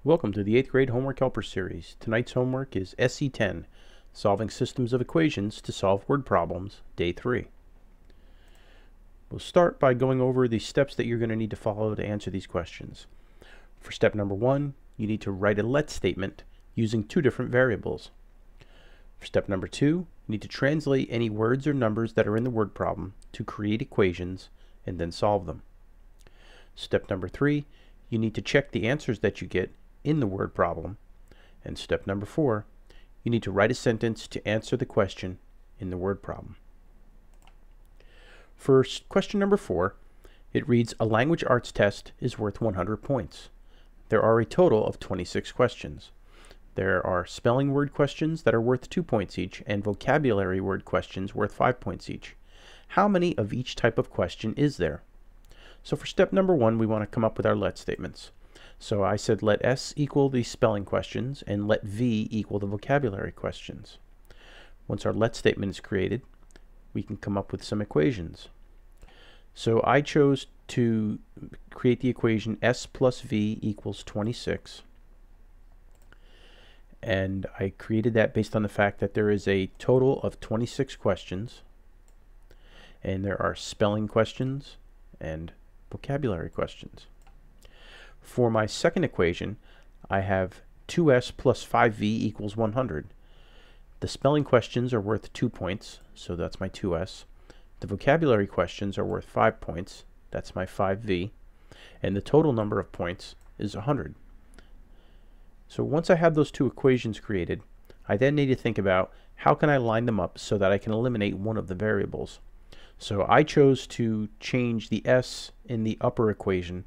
Welcome to the 8th grade Homework Helper series. Tonight's homework is SE10, Solving Systems of Equations to Solve Word Problems, Day 3. We'll start by going over the steps that you're going to need to follow to answer these questions. For step number 1, you need to write a let statement using two different variables. For step number 2, you need to translate any words or numbers that are in the word problem to create equations and then solve them. Step number 3, you need to check the answers that you get in the word problem. And step number 4, you need to write a sentence to answer the question in the word problem. For question number 4, it reads, a language arts test is worth 100 points. There are a total of 26 questions. There are spelling word questions that are worth 2 points each and vocabulary word questions worth 5 points each. How many of each type of question is there? So for step number 1, we want to come up with our let statements. So I said let S equal the spelling questions and let V equal the vocabulary questions. Once our let statement is created, we can come up with some equations. So I chose to create the equation S plus V equals 26. And I created that based on the fact that there is a total of 26 questions. And there are spelling questions and vocabulary questions. For my second equation, I have 2s plus 5v equals 100. The spelling questions are worth 2 points, so that's my 2s. The vocabulary questions are worth 5 points, that's my 5v. And the total number of points is 100. So once I have those two equations created, I then need to think about how can I line them up so that I can eliminate one of the variables. So I chose to change the s in the upper equation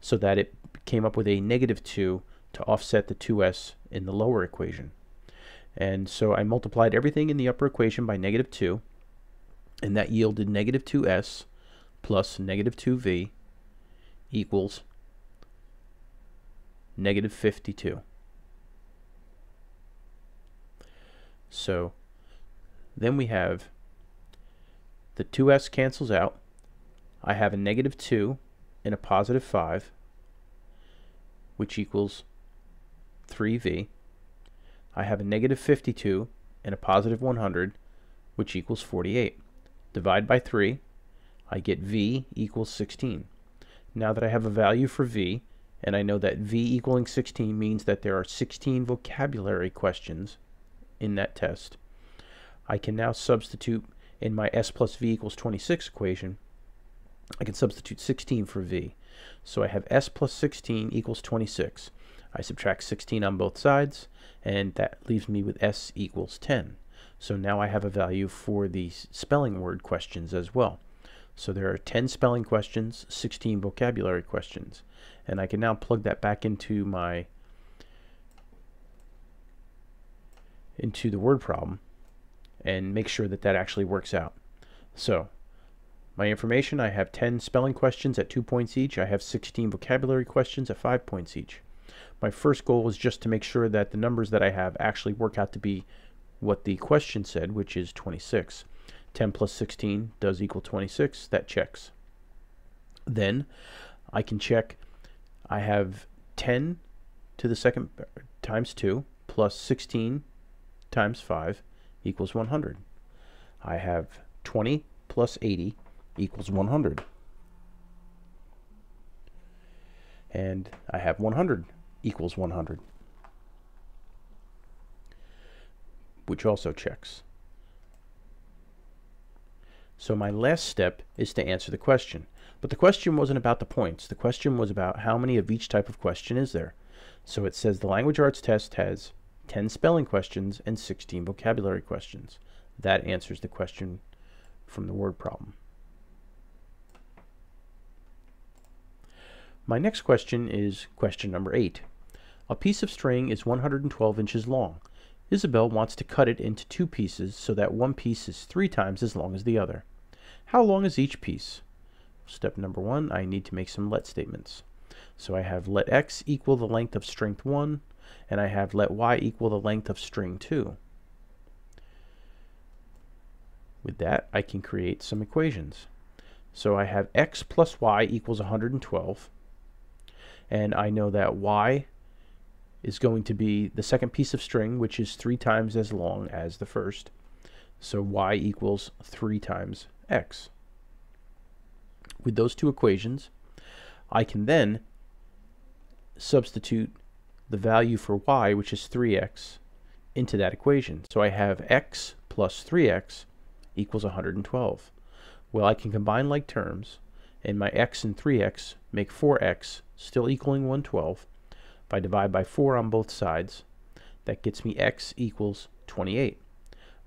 so that it came up with a -2 to offset the 2s in the lower equation. And so I multiplied everything in the upper equation by -2, and that yielded -2s plus -2v equals -52. So then we have the 2s cancels out. I have a -2 and a +5, which equals 3v. I have a -52 and a +100, which equals 48. Divide by 3, I get v equals 16. Now that I have a value for v, and I know that v equaling 16 means that there are 16 vocabulary questions in that test, I can now substitute in my s plus v equals 26 equation. I can substitute 16 for v. So I have s plus 16 equals 26. I subtract 16 on both sides, and that leaves me with s equals 10. So now I have a value for the spelling word questions as well. So there are 10 spelling questions, 16 vocabulary questions. And I can now plug that back into the word problem and make sure that that actually works out. So my information, I have 10 spelling questions at 2 points each. I have 16 vocabulary questions at 5 points each. My first goal was just to make sure that the numbers that I have actually work out to be what the question said, which is 26. 10 plus 16 does equal 26. That checks. Then I can check, I have 10 to the second times 2 plus 16 times 5 equals 100. I have 20 plus 80 equals 100. And I have 100 equals 100, which also checks. So my last step is to answer the question. But the question wasn't about the points. The question was about how many of each type of question is there. So it says the language arts test has 10 spelling questions and 16 vocabulary questions. That answers the question from the word problem. My next question is question number 8. A piece of string is 112 inches long. Isabel wants to cut it into 2 pieces so that one piece is 3 times as long as the other. How long is each piece? Step number 1, I need to make some let statements. So I have let x equal the length of string 1, and I have let y equal the length of string 2. With that, I can create some equations. So I have x plus y equals 112, and I know that y is going to be the second piece of string, which is 3 times as long as the first. So y equals 3 times x. With those two equations, I can then substitute the value for y, which is 3x, into that equation. So I have x plus 3x equals 112. Well, I can combine like terms, and my x and 3x make 4x, still equaling 112. If I divide by 4 on both sides, that gets me x equals 28.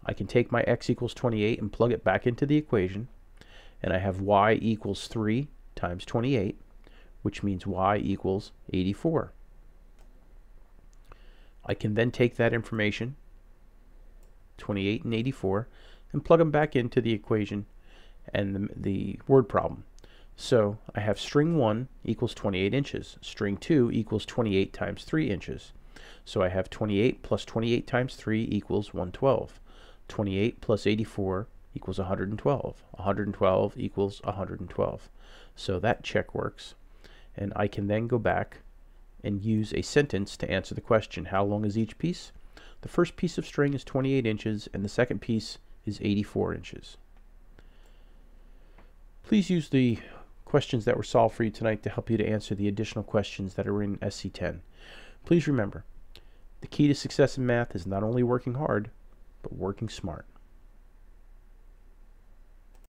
I can take my x equals 28 and plug it back into the equation, and I have y equals 3 times 28, which means y equals 84. I can then take that information, 28 and 84, and plug them back into the equation and the word problem. So I have string 1 equals 28 inches. String 2 equals 28 times 3 inches. So I have 28 plus 28 times 3 equals 112. 28 plus 84 equals 112. 112 equals 112. So that check works. And I can then go back and use a sentence to answer the question, how long is each piece? The first piece of string is 28 inches, and the second piece is 84 inches. Please use the questions that were solved for you tonight to help you to answer the additional questions that are in SC10. Please remember, the key to success in math is not only working hard, but working smart.